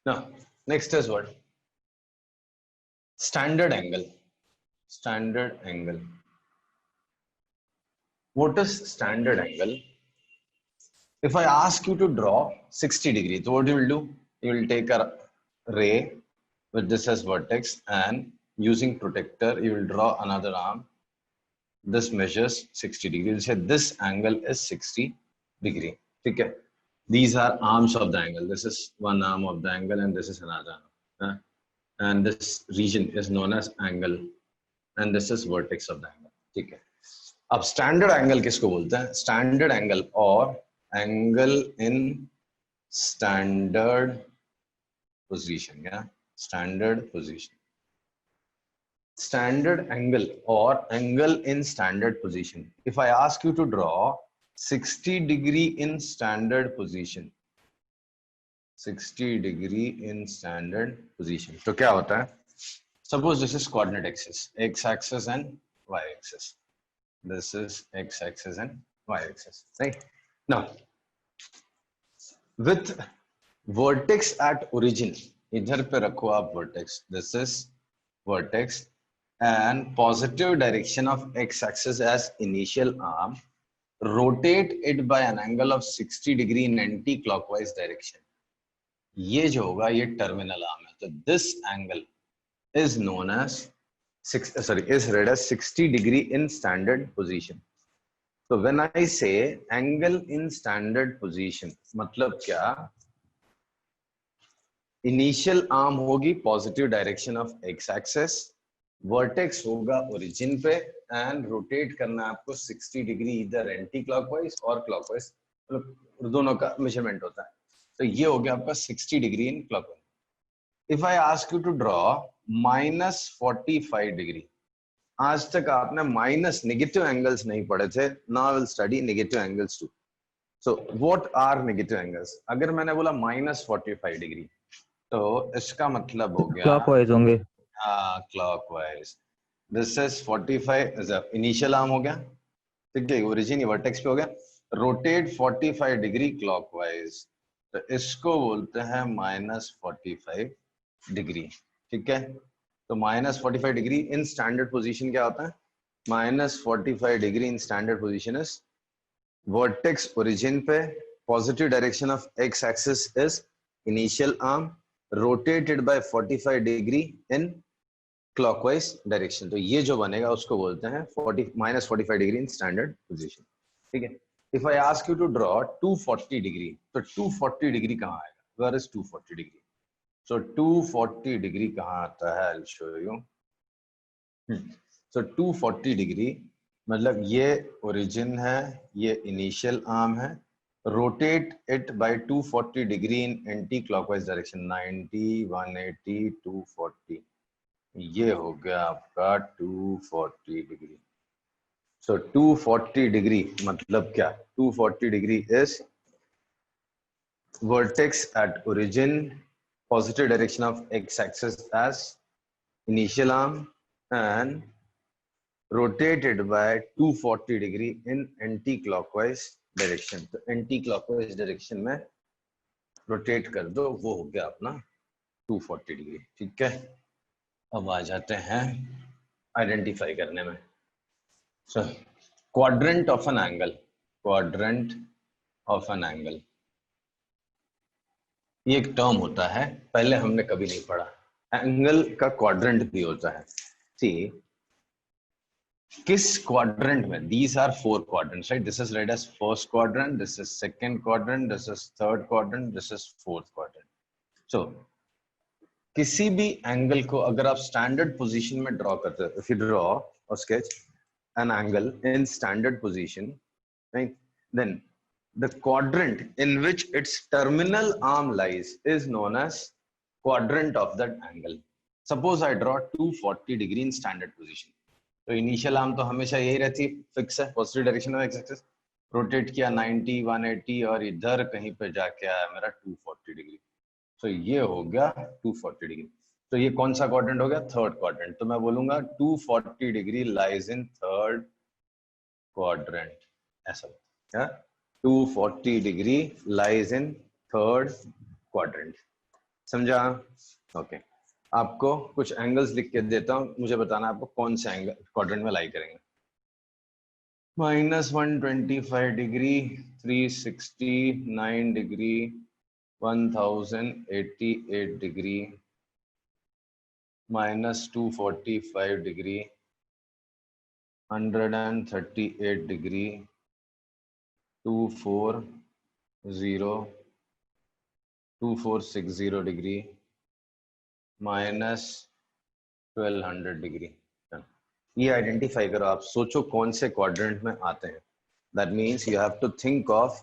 Now, next is what? Standard angle. Standard angle. What is standard angle? If I ask you to draw 60 degrees, so what you will do? You will take a ray with this as vertex, and using protector, you will draw another arm. This measures 60 degrees. You say this angle is 60 degree. Okay. These are arms of the angle. This is one arm of the angle, and this is another arm. And this region is known as angle, and this is vertex of the angle. Okay. अब standard angle किसको बोलते हैं? Standard angle और angle in standard position या standard position. Standard angle or angle in standard position. If I ask you to draw 60 degree in standard position, 60 degree in standard position, तो क्या होता है? Suppose this is coordinate axis, x-axis and y-axis. This is x-axis and y-axis, right? Now, with vertex at origin, इधर पे रखो आप vertex. This is vertex and positive direction of x-axis as initial arm. Rotate it by an angle of 60 degree in anti-clockwise direction. ये जो होगा ये terminal arm है. तो this angle is known as is read as 60 degree in standard position. So when I say angle in standard position, मतलब क्या? Initial arm होगी positive direction of x-axis, vertex होगा origin पे, and rotate करना आपको 60 degree either anti-clockwise और clockwise, मतलब दोनों का measurement होता है. तो ये हो गया आपका 60 degree in clockwise. If I ask you to draw minus 45 degree, आज तक आपने minus negative angles नहीं पढ़े थे. Now I will study negative angles too. So what are negative angles? अगर मैंने बोला minus 45 degree, तो इसका मतलब हो गया clockwise होंगे. हाँ, clockwise. This is 45 as a initial arm हो गया, ठीक है, origin ये vertex पे हो गया. Rotate 45 degree clockwise, तो इसको बोलते हैं minus 45 degree, ठीक है. तो minus 45 degree in standard position क्या होता है? Minus 45 degree in standard position is vertex origin पे, positive direction of x-axis is initial arm, rotated by 45 degree in clockwise direction. तो ये जो बनेगा उसको बोलते हैं minus 45 degree in standard position, ठीक है. If I ask you to draw 240 degree, तो 240 degree कहाँ आएगा? Where is 240 degree? So 240 degree कहाँ आता है? I'll show you. So 240 degree मतलब ये origin है, ये initial arm है. Rotate it by 240 degree in anti-clockwise direction. 90, 180, 240. ये हो गया आपका 240 degree. So 240 degree मतलब क्या? 240 degree is vertex at origin, positive direction of x-axis as initial arm, and rotated by 240 degree in anti-clockwise direction. तो anti-clockwise direction में rotate कर दो, वो हो गया अपना 240 degree, ठीक है. अब आ जाते हैं identify करने में. So quadrant of an angle, quadrant of an angle, ये एक टर्म होता है, पहले हमने कभी नहीं पढ़ा. एंगल का क्वाड्रेंट भी होता है. See, किस क्वाड्रेंट में? These are 4 quadrants, right? This is read as first quadrant, this is second quadrant, this is third quadrant, this is fourth quadrant. So किसी भी एंगल को अगर आप स्टैंडर्ड पोजीशन में ड्रॉ करते हो, if you draw or sketch an angle in standard position, right, then the quadrant in which its terminal arm lies is known as quadrant of that angle. Suppose I draw 240 degree in standard position. तो initial arm तो हमेशा यही रहती, fix है, positive direction of x axis. Rotate किया 90, 180 और इधर कहीं पे जाके आया मेरा 240 डिग्री. तो ये हो गया 240 डिग्री. तो ये कौन सा क्वाड्रेंट हो गया? Third quadrant. तो मैं बोलूंगा 240 degree lies in third quadrant. ऐसा है, 240 degree lies in third quadrant. समझा? ओके, आपको कुछ एंगल्स लिख के देता हूँ, मुझे बताना आपको कौन से एंगल क्वाड्रेंट में लाई करेंगे। -125 degree, 369 degree, 1088 degree, -245 degree, 138 degree, 2460 degree, -1200 degree. ये आइडेंटिफाई करो, आप सोचो कौन से क्वाड्रेंट में आते हैं। That means you have to think of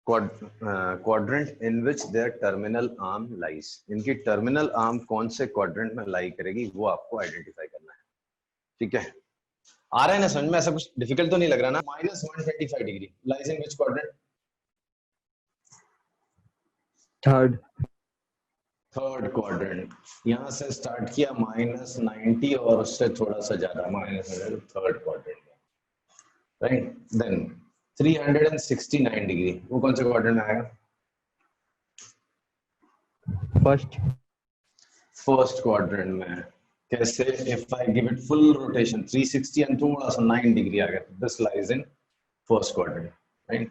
quadrant in which their terminal arm lies. इनकी टर्मिनल आर्म कौन से क्वाड्रेंट में लाई करेगी वो आपको आइडेंटिफाई करना है। ठीक है, आ रहा है ना समझ में? ऐसा कुछ डिफिकल्ट तो नहीं लग रहा ना? -125 degree lies in which quadrant? Third quadrant. यहां से स्टार्ट किया -90 और उससे थोड़ा सा ज्यादा -100, थर्ड क्वाड्रेंट में, राइट? देन 369 डिग्री वो कौन से क्वाड्रेंट में आएगा? फर्स्ट क्वाड्रेंट में। कैसे? If I give it full rotation 360 and थोड़ा सा 9 डिग्री आ गया, this lies in first quadrant, right?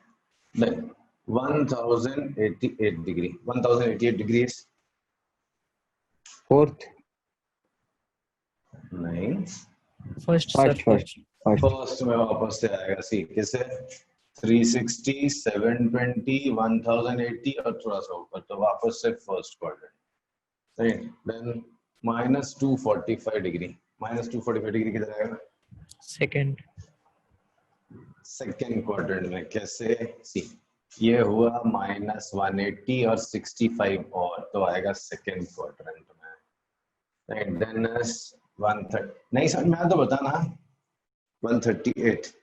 Then 1088 degree, 1088 degree is fourth, नहीं, फर्स्ट में वापस से आएगा। सी कैसे? 360, 720, 1080 और थोड़ा सा ऊपर, तो वापस से first quadrant, right? Then -245 degree, -245 degree किधर आएगा? सेकंड क्वाड्रेंट में। कैसे? सी ये हुआ -180 और 65 और, तो आएगा सेकंड क्वाड्रेंट में, राइट? देन 130, नहीं समझ में आया तो बताना। 138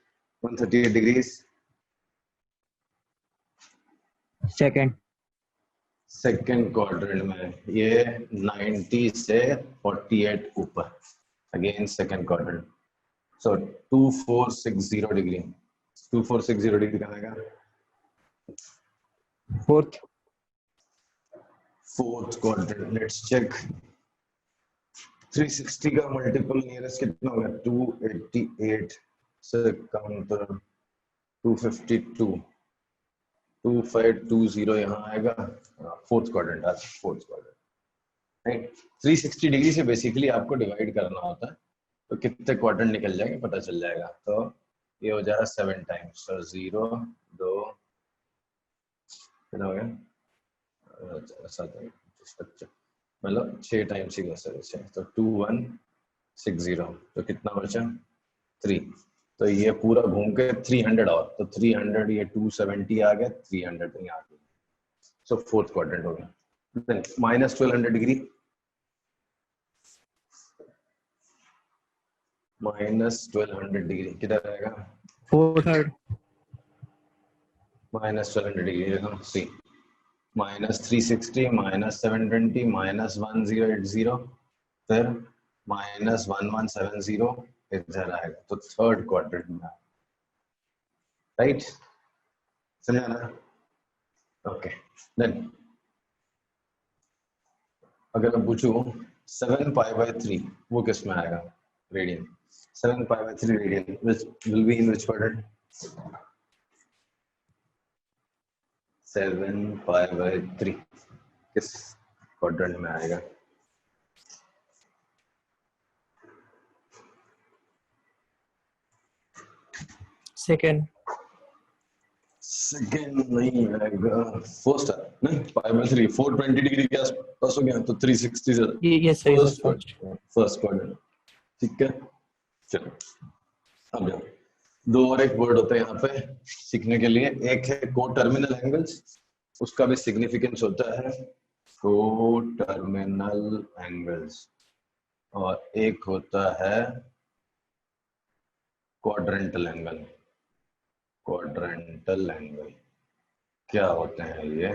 डिग्रीज सेकंड क्वाड्रेंट में। ये 90 से 48 ऊपर, अगेन सेकंड क्वाड्रेंट। सो 2460 डिग्री, 2460 डिग्री कहाँ आएगा? Fourth quadrant. लेट्स चेक 360 का मल्टीपल नियरेस्ट कितना होगा? 288 से कम तो 252, 2520 यहाँ आएगा। फोर्थ क्वाड्रेंट, आज फोर्थ क्वाड्रेंट, राइट? 360 डिग्री से बेसिकली आपको डिवाइड करना होता है, तो कितने क्वाड्रेंट निकल जाएंगे पता चल जाएगा। तो ये हो जाएगा 7 टाइम्स, तो 0 2 कितना हो गया? 7 मतलब 6 टाइम्स ही कर सकते हैं, तो 2160, तो कितना बचा? 3। तो ये पूरा घूम के 300 और, तो 300 ये 270 आ गया, 300 नहीं आ गया। सो फोर्थ क्वाड्रेंट हो गया। देन -1200 डिग्री, -1200 डिग्री किधर आएगा? थर्ड। -1200 डिग्री सी -360, -720, -1080, फिर -1170 इधर आएगा, तो थर्ड क्वाड्रेंट में, राइट? समझा ना? ओके, देन अगर मैं पूछूं 7π/3 वो किस में आएगा? Radian. 7π/3 radian will be in which quadrant? 7π/3 किस क्वाड्रेंट में आएगा? सेकंड नहीं आएगा, फर्स्ट है। नहीं, π/3 420 डिग्री के आसपास हो गया, तो 360 से ये सही है, फर्स्ट क्वाड्रेंट। ठीक है, चलो अब जाओ। दो और एक वर्ड होता है यहाँ पे सीखने के लिए, एक है को टर्मिनल एंगल्स, उसका भी सिग्निफिकेंस होता है को टर्मिनल एंगल्स, और एक होता है क्वाड्रेंटल एंगल। क्वाड्रेंटल एंगल क्या होते हैं ये?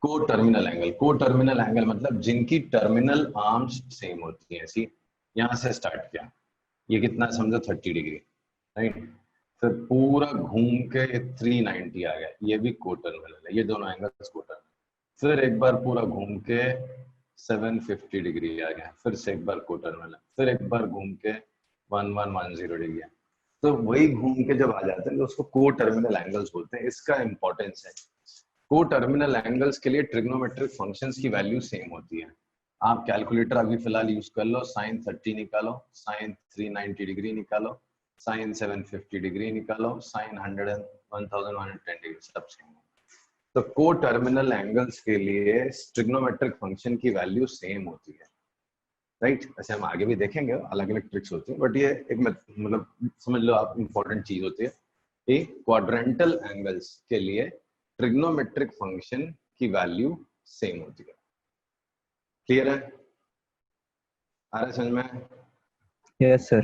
को टर्मिनल एंगल, को टर्मिनल एंगल मतलब जिनकी टर्मिनल आर्म्स सेम होती हैं। सी यहाँ से स्टार्ट किया, ये कितना समझो 30 डिग्री, राइट? फिर पूरा घूम के 390 आ गया, ये भी कोटर्मिनल है, ये दोनों एंगल्स कोटर्मिनल। फिर एक बार पूरा घूम के 750 डिग्री आ गया, फिर से एक बार कोटर्मिनल, फिर एक बार घूम के 1110 डिग्री। तो वही घूम के जब आ जाते हैं तो उसको को टर्मिनल एंगल्स बोलते हैं। इसका इंपॉर्टेंस है, को टर्मिनल एंगल्स के लिए ट्रिग्नोमेट्रिक फंक्शंस की वैल्यू सेम होती है। आप कैलकुलेटर अभी फिलहाल यूज कर लो, साइन 30 निकालो, साइन 390 डिग्री निकालो, साइन 750 डिग्री निकालो, साइन 1110 डिग्री, सब सेम। तो को टर्मिनल एंगल्स के लिए ट्रिग्नोमेट्रिक फंक्शन की वैल्यू सेम होती है, राइट। ऐसे हम आगे भी देखेंगे, अलग अलग ट्रिक्स होती है, बट ये एक मतलब समझ लो आप, इंपॉर्टेंट चीज होती है कि क्वाड्रेंटल एंगल्स के लिए ट्रिग्नोमेट्रिक फंक्शन की वैल्यू सेम होती है। क्लियर है? आ रहा है समझ में? Yes, sir.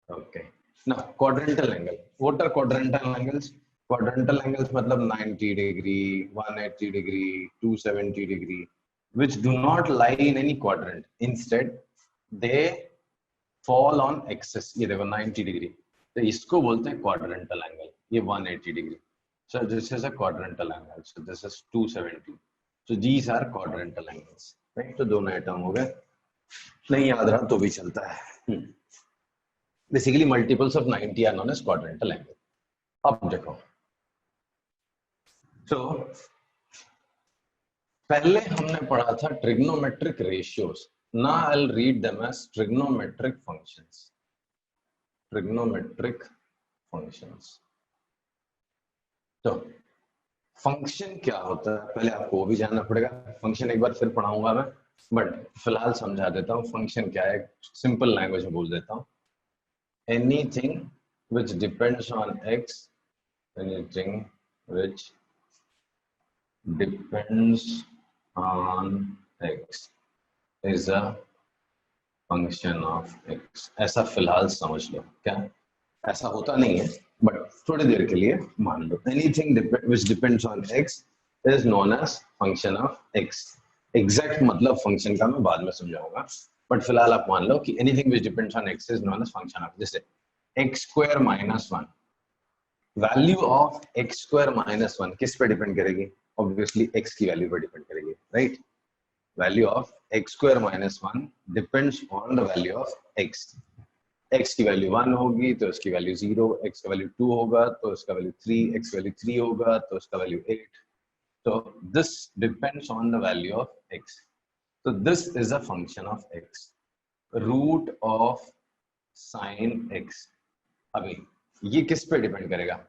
Okay. Now, quadrantal angle. What are quadrantal angles? Quadrantal angles मतलब 90 degree, 180 degree, 270 degree, which do not lie in any quadrant. Instead, they fall on axis. ये देखो 90 degree. तो इसको बोलते हैं quadrantal angle. ये 180 degree. So this is a quadrantal angle. So this is 270. So these are quadrantal angles. Right? तो दोनों atom हो गए. नहीं याद रहा तो भी चलता है. Basically, multiples of 90 are known as quadrantal angle. अब देखो, तो पहले हमने पढ़ा था trigonometric ratios. Now I'll read them as trigonometric functions. Trigonometric functions. तो फंक्शन क्या होता है पहले आपको वो भी जानना पड़ेगा. फंक्शन एक बार फिर पढ़ाऊंगा मैं, बट फिलहाल समझा देता हूँ फंक्शन क्या है. सिंपल लैंग्वेज में बोल देता हूँ. Anything which depends on x, anything which depends on x is a function of x. ऐसा फिलहाल समझ लो. क्या ऐसा होता नहीं है, बट थोड़ी देर के लिए मान लो. Anything which depends on x is known as function of x. Exact मतलब फंक्शन का मैं बाद में समझाऊंगा, बट फिलहाल आप मान लो कि anything which depends on x is known as function of. जैसे x square minus 1, value of x square minus 1 किस पे डिपेंड करेगी? ऑब्वियसली x की वैल्यू पे डिपेंड करेगी, right. Value of x square minus 1 depends on the value of x. x की value 1 होगी तो इसकी वैल्यू 0, x का वैल्यू 2 होगा तो इसका वैल्यू 3, x का वैल्यू 3 होगा तो इसका वैल्यू 8. तो this depends on the value of x. तो this is a function of x. Root of sine x. अभी ये किस पे डिपेंड करेगा?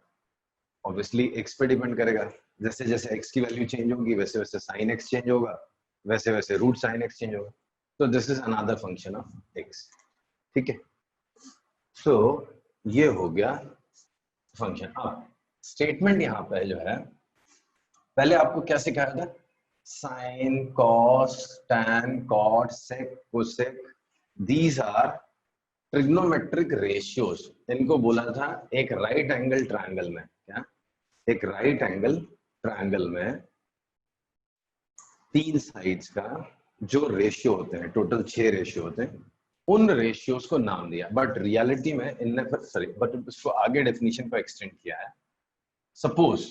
ऑब्वियसली x पे डिपेंड करेगा. जैसे जैसे x की वैल्यू चेंज होगी वैसे वैसे साइन x चेंज होगा, वैसे वैसे रूट साइन x चेंज होगा. तो this is another function of x. ठीक है, तो ये हो गया फंक्शन. अब स्टेटमेंट यहाँ पे जो है, पहले आपको क्या सिखाया था? Sine, cos, tan, cot, sec, cosec. These are trigonometric ratios. इनको बोला था एक राइट एंगल ट्रायंगल में. क्या? एक राइट एंगल ट्रायंगल में 3 साइड्स का जो रेशियो होते हैं, टोटल 6 रेशियो होते हैं, उन रेशियोज को नाम दिया. बट रियलिटी में इनने बट इसको आगे डेफिनेशन को एक्सटेंड किया है. Suppose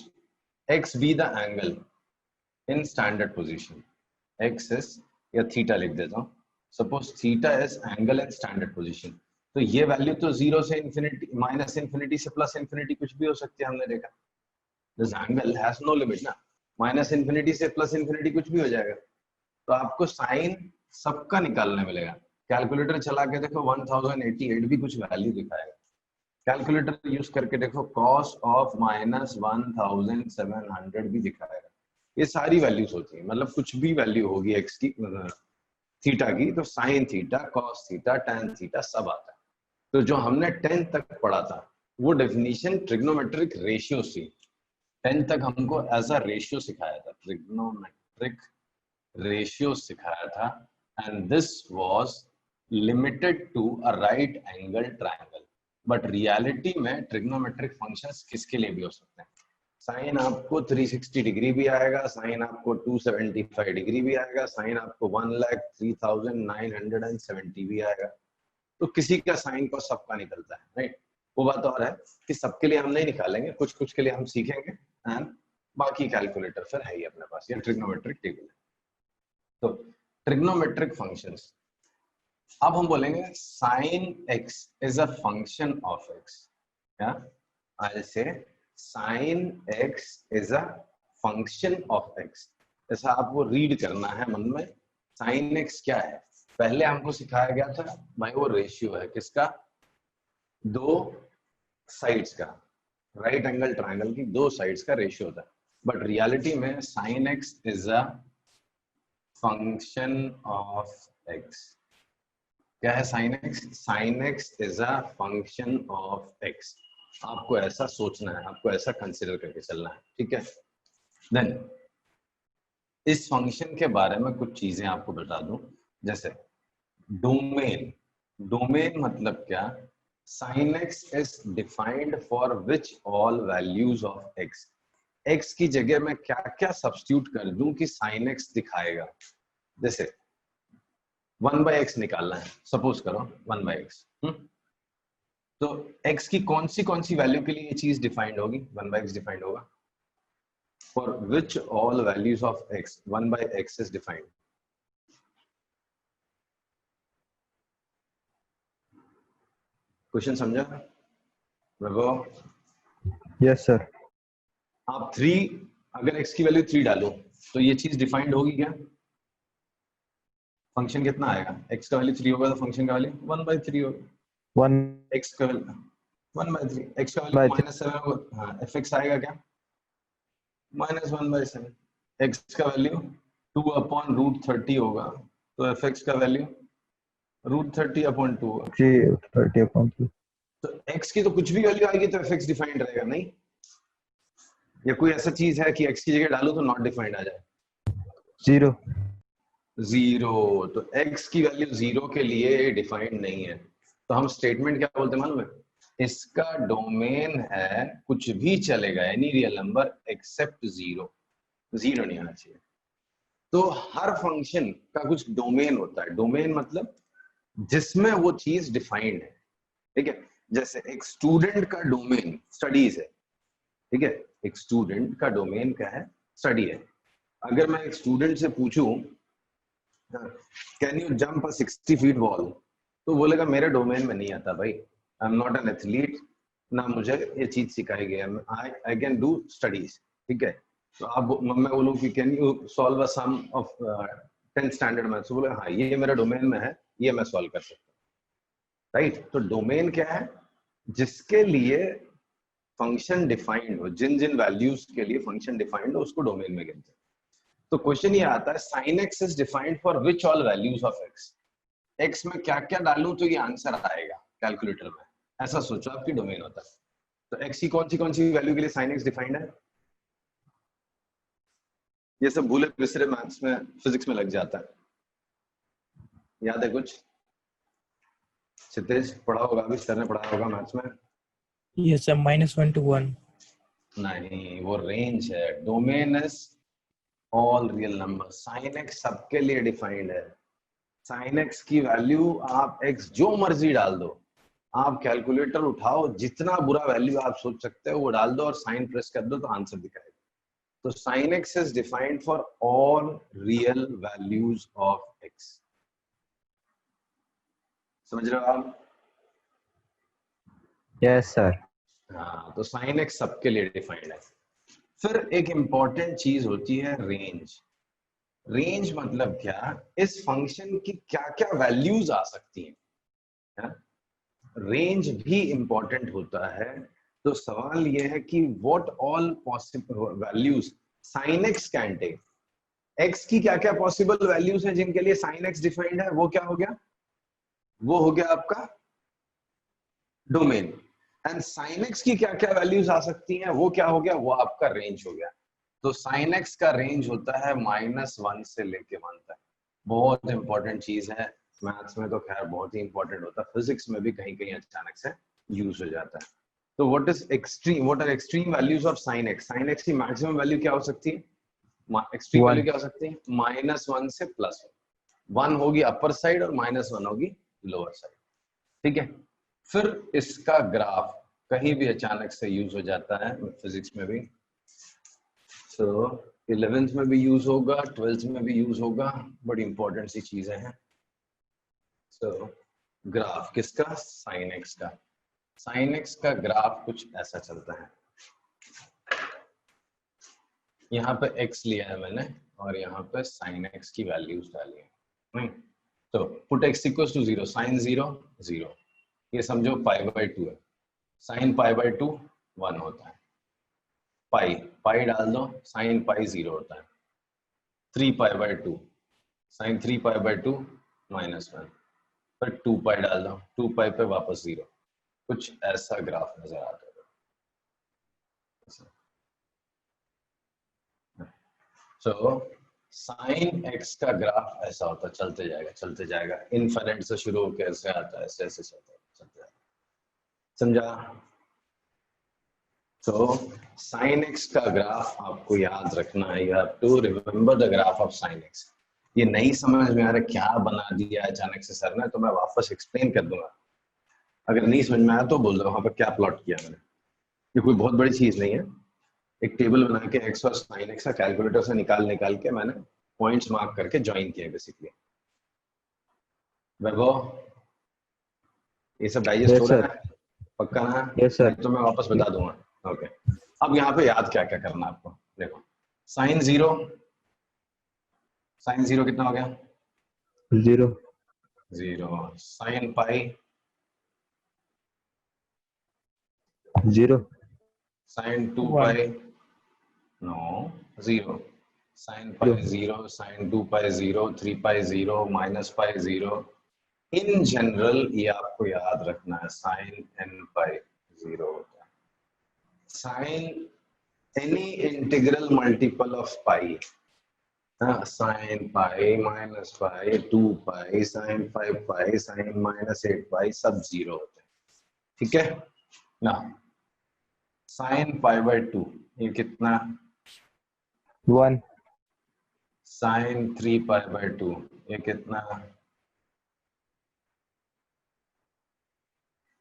x be the angle in standard position. x is, या थीटा लिख देता हूं. Suppose theta is angle in standard position. तो ये वैल्यू तो 0 से इंफिनिटी, माइनस इंफिनिटी से प्लस इंफिनिटी कुछ भी हो सकती है. हमने देखा this angle has no limit ना. माइनस इंफिनिटी से प्लस इंफिनिटी कुछ भी हो जाएगा. तो आपको साइन सबका निकालने मिलेगा. कैलकुलेटर चला के देखो 1088 भी कुछ वैल्यू दिखाएगा. कैलकुलेटर यूज करके देखो cos ऑफ माइनस 1700 भी दिखाएगा. ये सारी वैल्यूज होती है, मतलब कुछ भी वैल्यू होगी x की, थीटा की, तो sine theta, cos theta, tan theta सब आता है. तो जो हमने 10 तक पढ़ा था वो डेफिनेशन ट्रिग्नोमेट्रिक रेशियो थी. 10 तक हमको एज अ रेशियो सिखाया था, ट्रिग्नोमेट्रिक रेशियो सिखाया था. And this was limited to a right angle triangle. But reality में ट्रिग्नोमेट्रिक फंक्शंस किसके लिए भी हो सकते हैं. साइन आपको 360 डिग्री भी आएगा, साइन आपको 275 डिग्री भी आएगा, साइन आपको 1,03,970 भी आएगा. तो किसी का साइन को सबका निकलता है, राइट. वो बात और है कि सबके लिए हम नहीं निकालेंगे, कुछ कुछ के लिए हम सीखेंगे एंड बाकी कैलकुलेटर फिर है ही अपने पास, या ट्रिग्नोमेट्रिक टेबल है। तो ट्रिग्नोमेट्रिक फंक्शंस, अब हम बोलेंगे sin x is a function of x, या I'll say sin x is a function of x। ऐसा आपको रीड करना है मन में, sin x क्या है। पहले हमको सिखाया गया था भाई वो रेशियो है किसका, दो साइड्स का, राइट एंगल ट्रायंगल की दो साइड्स का रेशियो होता है, बट रियलिटी में sin x is a function of x। क्या है sin x? sin x is a function of x। आपको ऐसा सोचना है, आपको ऐसा कंसिडर करके चलना है, ठीक है। देन इस फंक्शन के बारे में कुछ चीजें आपको बता दूं, जैसे डोमेन। डोमेन मतलब क्या, sin x is defined for which all values of x। x की जगह मैं क्या क्या सब्स्टिट्यूट कर दूं कि sin x दिखाएगा। जैसे 1/x निकालना है, सपोज करो 1/x, तो x की कौन सी वैल्यू के लिए ये चीज डिफाइंड होगी, 1/x डिफाइंड होगा। For which all values of x 1/x is defined। Question समझा वैभव? Yes sir. आप 3, अगर x की वैल्यू 3 डालो तो ये चीज डिफाइंड होगी क्या? फंक्शन कितना आएगा, x का वैल्यू 3 होगा तो फंक्शन का वैल्यू 1/3 होगा। 1 x का वैल्यू 1/3, x का वैल्यू -7 होगा, हाँ fx आएगा क्या, -1/7। x का वैल्यू 2/√30 होगा तो fx का वैल्यू √30/2 होगा। 30/2। तो x की तो कुछ भी वैल्यू आएगी तो fx डिफाइंड रहेगा नहीं, या कोई ऐसा चीज है कि x की जगह डालो तो नॉट डिफाइंड आ जाए? 0। तो x की वैल्यू 0 के लिए डिफाइंड नहीं है, तो हम स्टेटमेंट क्या बोलते हैं मालूम है, इसका डोमेन है कुछ भी चलेगा, एनी रियल नंबर एक्सेप्ट 0, 0 नहीं आना चाहिए। तो हर फंक्शन का कुछ डोमेन होता है, डोमेन मतलब जिसमें वो चीज डिफाइंड है, ठीक है। जैसे एक स्टूडेंट का डोमेन स्टडीज है, ठीक है, एक स्टूडेंट का डोमेन क्या है, स्टडी है। अगर मैं एक स्टूडेंट से पूछूं can you jump a 60 feet wall, तो बोलेगा मेरे डोमेन में नहीं आता भाई, I am not an athlete, ना मुझे ये चीज सिखाई गई है, आई कैन डू स्टडीज, ठीक है। तो आप मैं बोलूं कि can you solve a sum of 10th standard maths, तो बोले हाँ ये मेरे डोमेन में है, ये मैं सॉल्व कर सकता हूँ, राइट। तो डोमेन क्या है, जिसके लिए फंक्शन डिफाइंड हो, जिन जिन वैल्यूज के लिए फंक्शन डिफाइंड हो उसको डोमेन में गिनते हैं। तो क्वेश्चन ये आता है sin x is defined for which all values of x। x में क्या क्या डालूं तो ये आंसर आएगा कैलकुलेटर में, ऐसा सोचो आपकी डोमेन होता है। तो x की कौन सी वैल्यू के लिए sin x डिफाइंड है? ये सब भूले बिसरे मैथ्स में फिजिक्स में लग जाता है, याद है कुछ? क्षितिज पढ़ा होगा, अभी सर ने पढ़ाया होगा मैथ्स में। Yes sir, -1 to 1। नहीं, वो रेंज है, domain is all real number. sin x सबके लिए डिफाइंड है, sin x की वैल्यू आप x जो मर्जी डाल दो, आप कैलकुलेटर उठाओ, जितना बुरा वैल्यू आप सोच सकते हो वो डाल दो और साइन प्रेस कर दो तो आंसर दिखाएगा। तो sin x is defined for all real values of x। समझ रहे हो आप? Yes sir. हाँ, तो sin x सबके लिए डिफाइंड है। फिर एक इंपॉर्टेंट चीज होती है रेंज। रेंज मतलब क्या, इस फंक्शन की क्या क्या वैल्यूज आ सकती हैं, रेंज भी इंपॉर्टेंट होता है। तो सवाल यह है कि what all possible values sin x can take. x की क्या क्या पॉसिबल वैल्यूज हैं जिनके लिए sin x डिफाइंड है, वो क्या हो गया, वो हो गया आपका डोमेन। एंड sin x की क्या क्या वैल्यूज आ सकती हैं, वो क्या हो गया, वो आपका रेंज हो गया। तो sin x का रेंज होता है -1 से लेके 1 तक। बहुत इंपॉर्टेंट चीज है, मैथ्स में तो खैर बहुत ही इंपॉर्टेंट होता है, फिजिक्स में भी कहीं कहीं अचानक से यूज हो जाता है। तो what are extreme values of sin x? sin x की मैक्सिमम वैल्यू क्या हो सकती है, एक्सट्रीम वैल्यू क्या हो सकती है, -1 से +1। 1 होगी अपर साइड और -1 होगी लोअर साइड, ठीक है। फिर इसका ग्राफ, कहीं भी अचानक से यूज हो जाता है फिजिक्स में भी। सो 11th में भी यूज होगा, 12th में भी यूज होगा, बड़ी इंपॉर्टेंट सी चीजें हैं। सो ग्राफ किसका? साइन एक्स का। साइन एक्स का ग्राफ कुछ ऐसा चलता है। यहाँ पे x लिया है मैंने और यहाँ पे साइन एक्स की वैल्यूज डाली है। नहीं तो put x equals to 0, sine 0 0, ये समझो π/2 है। साइन π/2 1 होता है। पाई पाई डाल दो, साइन पाई 0 होता है। 3π/2, साइन 3π/2 -1, फिर 2π डाल दो, 2π पे वापस 0। कुछ ऐसा ग्राफ नजर आता है। सो साइन एक्स का ग्राफ ऐसा होता है, चलते जाएगा इनफिनिट से शुरू होकर ऐसे आता है, ऐसे ऐसे चलते जाएगा। समझा? तो साइन एक्स का ग्राफ आपको याद रखना है। You have to remember the graph of sine x. ये नहीं समझ में आ रहा क्या बना दिया अचानक से सर ने, तो मैं वापस एक्सप्लेन कर दूंगा। अगर नहीं समझ में आया तो बोल दो वहां पर क्या प्लॉट किया मैंने। ये कोई बहुत बड़ी चीज नहीं है। एक टेबल बना के एक्स और साइन एक्स का कैलकुलेटर से निकाल के मैंने पॉइंट्स मार्क करके ज्वाइन किए बेसिकली। वैभव ये सब डाइजेस्ट हो रहा है पक्का ना? Yes sir. तो मैं वापस बता दूंगा। ओके अब यहाँ पे याद क्या क्या करना आपको। देखो साइन 0 कितना हो गया? 0 sine pi 0 sine 2π no 0, sine pi 0, sine 2π 0, 3π 0, -π 0। In general ये आपको याद रखना है, साइन nπ 0 होता है। Sine any integral multiple of pi, sine pi -π 2π sine 5π sine -8π सब 0 होते हैं। ठीक है ना? साइन π/2 ये कितना? 1 साइन 3π/2 ये कितना?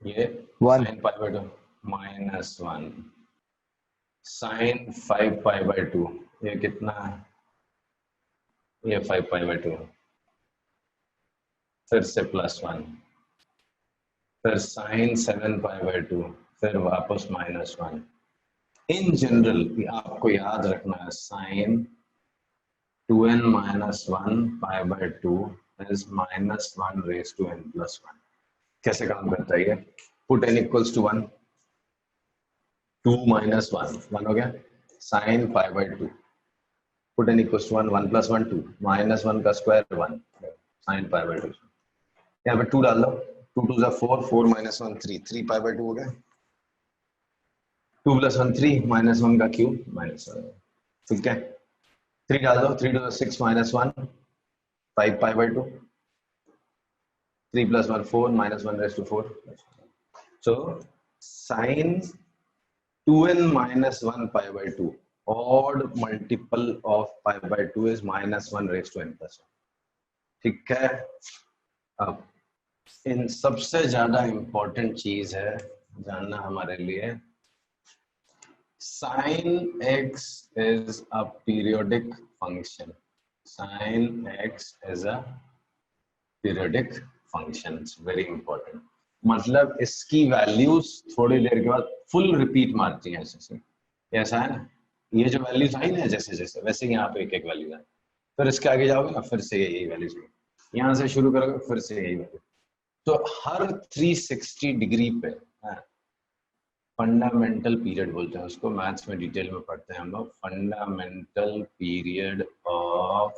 ये 1 साइन π/2 -1। साइन 5π/2 ये कितना? ये 5π/2, फिर से +1, फिर साइन 7π/2, फिर वापस -1। इन जनरल आपको याद रखना है sign 2n - 1 π/2 is -1 raised to n + 1। कैसे काम करता है ये? पुट n इक्वल्स टू 1, 2 - 1 हो गया, sine π/2। Put n equals to 1, 1 + 1 2, -1 का स्क्वायर 1, साइन π/2। यहाँ पे 2 डाल दो, 2 2 = 4, 4 - 1 3, 3π/2 हो गया। 2 + 1 3, -1 का क्यूब -1। ठीक है 3 डाल दो, 3 2 = 6 -1 5π/2, 3 + 1 4, -1 raised to 4। So sin 2n - 1 π/2, odd multiple of π/2 is -1 raised to n + 1। ठीक है अब इन सबसे ज्यादा इंपॉर्टेंट चीज है जानना हमारे लिए, sin x is a periodic function। sin x is a periodic function, it's very important। मतलब इसकी वैल्यूज थोड़ी देर के बाद फुल रिपीट मारती हैं ऐसे। ऐसा है ना, ये जो वैल्यूज आई ना जैसे जैसे वैसे यहाँ पे एक एक वैल्यू है, फिर इसके आगे जाओगे ना फिर से यही वैल्यूज, यहाँ से शुरू करोगे फिर से यही वैल्यू। तो हर 360 डिग्री पे फंडामेंटल पीरियड बोलते हैं उसको, मैथ्स में डिटेल में पढ़ते हैं हम लोग। Fundamental period of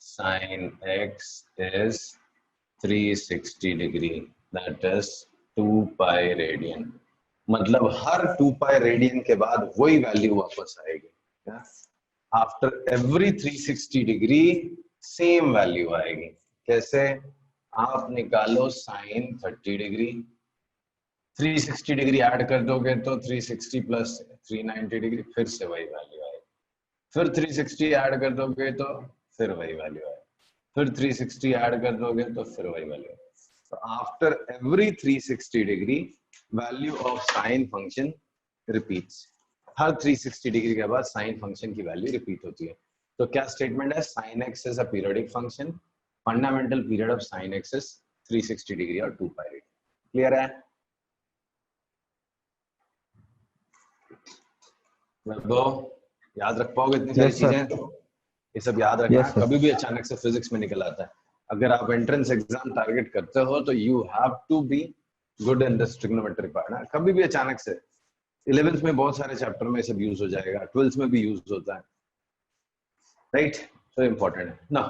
sin x is 360 degree, that is 2π radian. मतलब हर 2π रेडियन के बाद वही वैल्यू वापस आएगी। After every 360 degree same value आएगी। कैसे? आप निकालो sin 30 डिग्री, 360 डिग्री ऐड कर दोगे तो 360 + 390 डिग्री, फिर से वही वैल्यू आएगी। फिर 360 ऐड कर दोगे तो फिर वही वैल्यू आएगी, फिर 360 ऐड कर दोगे तो फिर वही वैल्यू। तो after every 360 degree value of sine function repeats. Her 360 degree के बाद साइन फंक्शन की वैल्यू रिपीट होती है। तो क्या स्टेटमेंट है? Sine x is a periodic function, fundamental period of sine x is 360 degree और 2 पाई। क्लियर है? याद रख पाओगे इतनी सारी चीजें? ये सब याद रखना। कभी भी अचानक से फिजिक्स में निकल आता है। अगर आप एंट्रेंस एग्जाम टारगेट करते हो तो you have to be good in this trigonometry part ना। कभी भी अचानक से 11th में बहुत सारे चैप्टर में सब यूज हो जाएगा, 12th में भी यूज होता है, राइट? तो इंपॉर्टेंट है ना।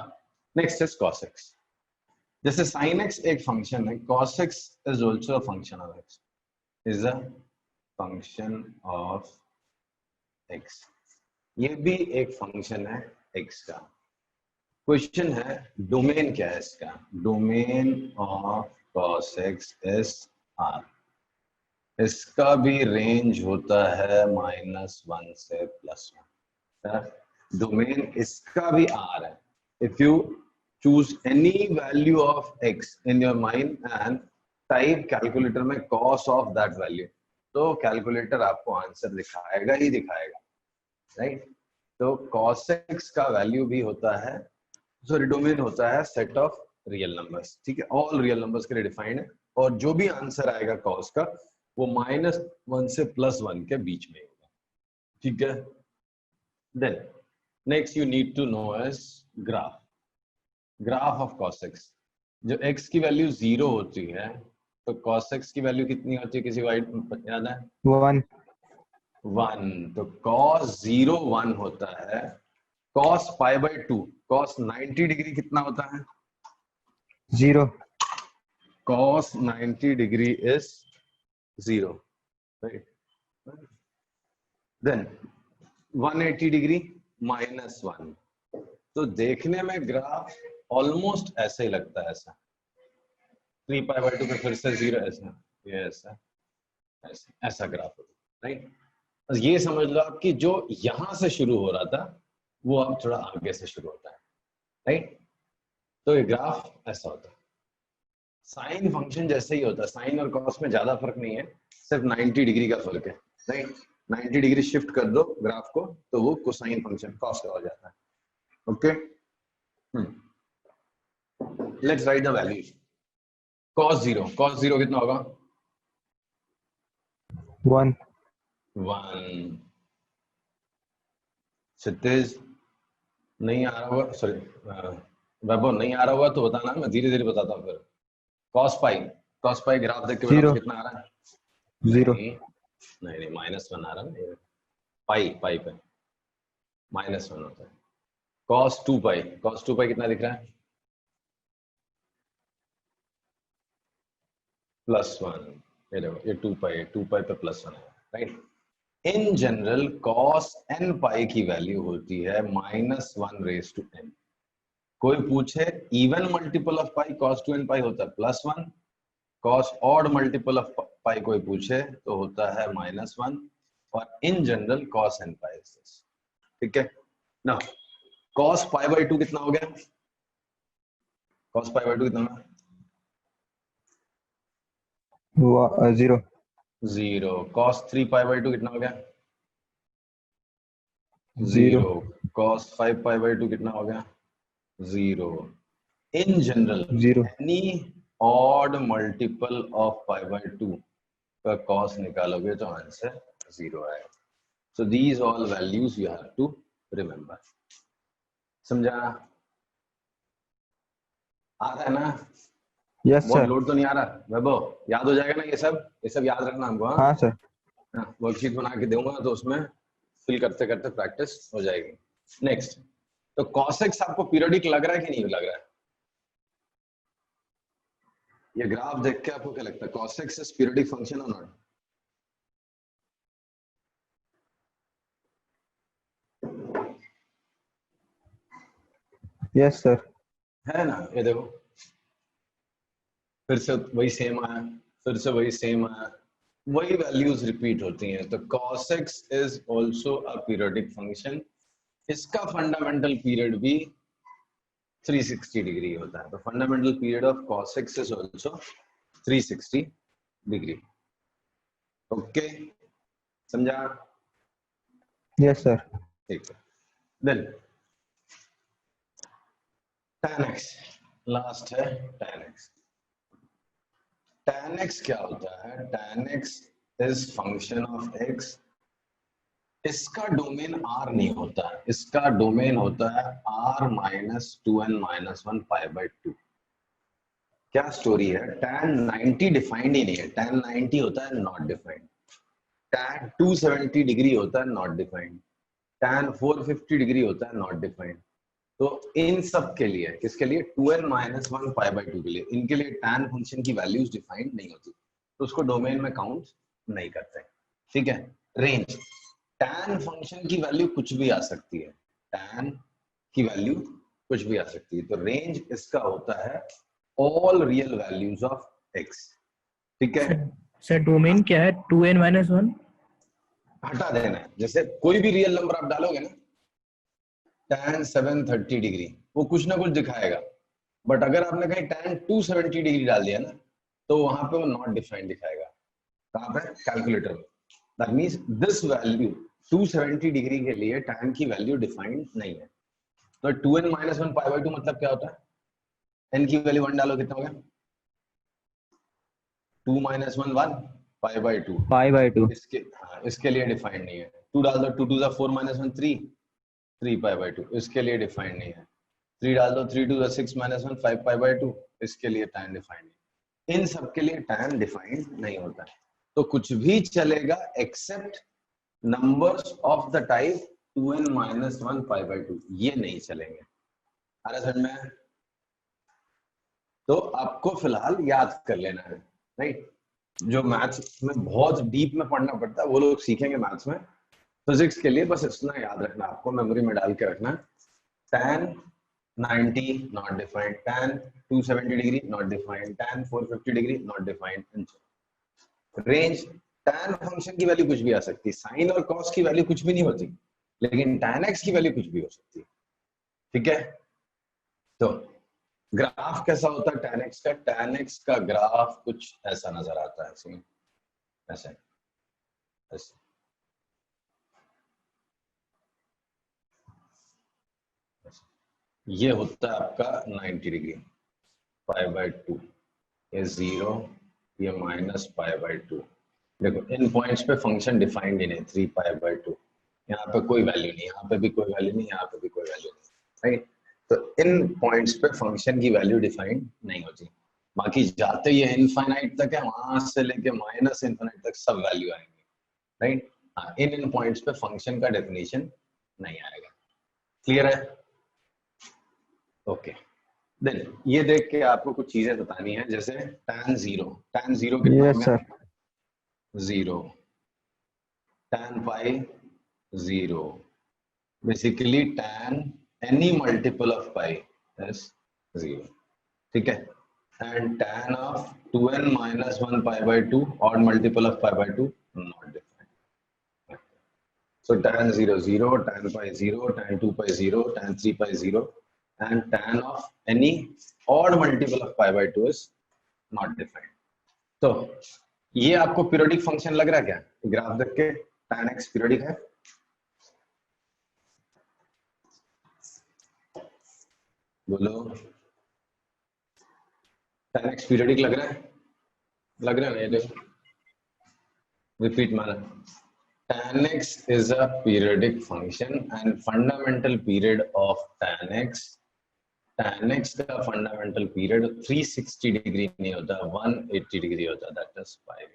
Next is cos x। जैसे sin x एक फंक्शन है, cos x is also a function of x, is a function of x। ये भी एक फंक्शन है x का। क्वेश्चन है डोमेन क्या है इसका? Domain of cos x is r। इसका भी रेंज होता है -1 से +1। डोमेन इसका भी r है। If you choose any value of x in your mind and type calculator में cos ऑफ दैट वैल्यू, तो कैलकुलेटर आपको आंसर दिखाएगा ही दिखाएगा, राइट? तो cos x का वैल्यू भी होता है, सॉरी डोमेन होता है सेट ऑफ रियल नंबर्स, ठीक है? ऑल रियल नंबर्स के लिए डिफाइंड है, और जो भी आंसर आएगा cos का वो -1 से +1 के बीच में होगा, ठीक है? Then next you need to know is graph. Graph of cos x। जो x की वैल्यू 0 होती है तो cos x की वैल्यू कितनी होती है? किसी को याद है? 1। 1। तो cos 0 1 होता है। cos π/2, cos 90 डिग्री कितना होता है? 0। cos 90 degree is 0, right? Then 180 degree -1। तो देखने में ग्राफ ऑलमोस्ट ऐसे ही लगता है, ऐसा 3π/2 पे फिर से 0, ऐसा, ये ऐसा ऐसा ऐसा ग्राफ होता है, राइट? बस ये समझ लो आप कि जो यहां से शुरू हो रहा था वो अब थोड़ा आगे से शुरू होता है, राइट? तो ये ग्राफ ऐसा होता है। साइन फंक्शन जैसे ही होता है, साइन और कॉस में ज्यादा फर्क नहीं है, सिर्फ 90 डिग्री का फर्क है, राइट? 90 डिग्री शिफ्ट कर दो ग्राफ को तो वो कोसाइन फंक्शन कॉस का हो जाता है, okay? Let's write the value. cos 0 कितना होगा? 1। 1। क्षितिज नहीं आ रहा होगा, सॉरी वैभव नहीं आ रहा होगा तो बताना, मैं धीरे धीरे बताता हूँ फिर। cos पाई ग्राफ देख के बताओ कितना आ रहा है? 0। नहीं -1 आ रहा है। पाई पे -1 होता है। cos 2 पाई कितना दिख रहा है? +1। ये देखो, ये 2 पाई पे +1 है, right? In general cos n पाई की वैल्यू होती है -1/n। कोई पूछे even multiple of pi cos 2n पाई होता है +1, cos ऑड मल्टीपल ऑफ पाई कोई पूछे तो होता है -1, और इन जनरल cos n पाई, ठीक है ना? cos π/2 कितना हो गया? cos π/2 कितना होगा? 0। 0। cos 3π/2 कितना हो गया? 0। 0। cos 5π/2 कितना हो गया? 0। In general 0। Any odd multiple of π/2 का cos निकालोगे तो आंसर 0 आएगा। So these all values you have to remember. समझा? आ रहा है ना? यस बहुत सर। लोड तो नहीं आ रहा वैभव? याद हो जाएगा ना ये सब याद रखना हमको। हाँ सर। वर्कशीट बना के दूंगा तो उसमें फिल करते करते प्रैक्टिस हो जाएगी। नेक्स्ट, तो cos x आपको पीरियोडिक लग रहा है कि नहीं लग रहा है? ये ग्राफ देख के आपको क्या लगता है? cos x is periodic function और नॉट? Yes sir. है ना? ये देखो फिर से वही सेम आया, फिर से वही सेम आया, वही वैल्यूज रिपीट होती हैं। तो cos x is also a periodic function. इसका फंडामेंटल पीरियड भी 360 डिग्री होता है। तो fundamental period of cos x is also 360 degree. Okay, समझा? Yes, sir. ठीक है, देन tan x लास्ट है। tan x, tan x क्या होता है? tan x is function of x। इसका डोमेन r नहीं होता है, इसका डोमेन होता है r minus 2n minus 1 pi by 2। क्या स्टोरी है? tan 90 डिफाइंड ही नहीं है, tan 90 होता है नॉट डिफाइंड, tan 270 डिग्री होता है नॉट डिफाइंड, tan 450 डिग्री होता है नॉट डिफाइंड। तो इन सब के लिए, किसके लिए? 2n माइनस 1 पाई बाई 2 के लिए, इनके लिए tan फंक्शन की वैल्यूज डिफाइंड नहीं होती, तो उसको डोमेन में काउंट नहीं करते। ठीक है, रेंज, tan फंक्शन की वैल्यू कुछ भी आ सकती है, tan की वैल्यू कुछ भी आ सकती है, तो रेंज इसका होता है all real values of x। ठीक है, सर डोमेन क्या है? 2n minus 1। हटा देना है, जैसे कोई भी रियल नंबर आप डालोगे ना, tan 730 डिग्री, वो कुछ ना कुछ दिखाएगा, बट अगर आपने कहीं tan 270 डिग्री डाल दिया ना, तो वहां पे वो नॉट डिफाइंड दिखाएगा। कहां पे? कैलकुलेटर में। That means this value 270 degree के लिए tan की वैल्यू डिफाइंड नहीं है। तो 2n माइनस 1 पाई बाई 2 मतलब क्या होता है? n की वैल्यू 1 डालो, कितना हो गया? 2 minus 1 1 pi by 2। Pi by 2. इसके, हाँ, इसके लिए डिफाइंड नहीं है। 2 डाल दो, 2 2 4 माइनस 1 3 3 पाई बाई 2, इसके लिए डिफाइंड नहीं है। 3 डाल दो, 3 2 6 माइनस 1 5 पाई बाई 2, इसके लिए tan डिफाइंड नहीं। इन सब के लिए tan डिफाइंड नहीं होता है, तो कुछ भी चलेगा except numbers of the type 2n minus 1 pi by 2, ये नहीं चलेंगे। आ रहा समझ में? तो आपको फिलहाल याद कर लेना है, राइट? जो मैथ्स में बहुत डीप में पढ़ना पड़ता है वो लोग सीखेंगे मैथ्स में। फिजिक्स के लिए बस इतना याद रखना, आपको मेमोरी में डाल के रखना, tan 90 not defined, tan 270 degree not defined, tan 450 degree not defined। Range, tan function की वैल्यू कुछ भी आ सकती है, साइन और कॉस की वैल्यू कुछ भी नहीं होती, लेकिन tan x की वैल्यू कुछ भी हो सकती है। ठीक है, तो ग्राफ कैसा होता है tan x का? tan x का ग्राफ कुछ ऐसा नजर आता है, ऐसे ऐसे ऐसे। ये होता है आपका 90 डिग्री, पाई बाई 2, ये 0, ये माइनस पाई बाई 2। देखो इन पॉइंट्स पे फंक्शन डिफाइंड ही नहीं, 3 पाई बाई 2, यहाँ पे कोई वैल्यू नहीं, यहाँ पे भी कोई वैल्यू नहीं, यहाँ पे भी कोई वैल्यू नहीं, राइट? तो इन पॉइंट्स पे फंक्शन की वैल्यू डिफाइंड नहीं होती, बाकी जाते ये इनफाइनाइट तक है, वहां से लेके माइनस इनफाइनाइट तक सब वैल्यू आएंगे, राइट? हाँ, इन पॉइंट्स पे फंक्शन का डेफिनेशन नहीं आएगा। क्लियर है? ओके, देन ये देख के आपको कुछ चीजें बतानी है, जैसे tan 0, tan 0 कितना हो Yes, गया? sir. 0, tan pi 0, basically tan any multiple of pi is 0। ठीक है, and tan of 2n minus 1 pi by 2 odd multiple of pi by 2 not defined। So tan 0 0, tan pi 0, tan 2 pi 0, tan 3 pi 0, and tan of any odd multiple of pi by 2 is not defined। तो ये आपको periodic function लग रहा है क्या? Graph देख के tan x periodic है? बोलो, tan x पीरियोडिक लग रहा है? लग रहा है ना? ये देखो, रिपीट माना, tan x is a periodic function and fundamental period of tan x का फंडामेंटल पीरियड 360 डिग्री नहीं होता, 180 डिग्री होता, that is pi.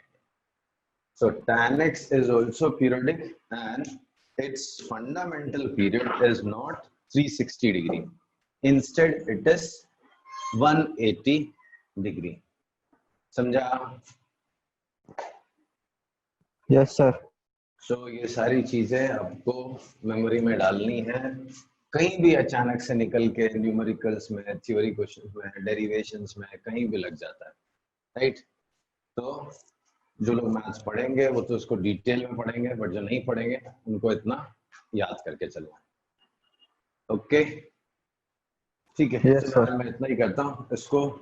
So tan x is also periodic and its fundamental period is not 360 degree. Instead, it is 180 degree. समझा? Yes, sir. So ये सारी चीजें आपको memory में डालनी है, कहीं भी अचानक से निकल के न्यूमेरिकल्स में, थ्योरी क्वेश्चंस में, डेरिवेशंस में कहीं भी लग जाता है, राइट? तो जो लोग मैथ्स पढ़ेंगे वो तो उसको डिटेल में पढ़ेंगे, बट जो नहीं पढ़ेंगे उनको इतना याद करके चलना। ओके, ठीक है, Yes, sir. मैं इतना ही करता हूँ इसको।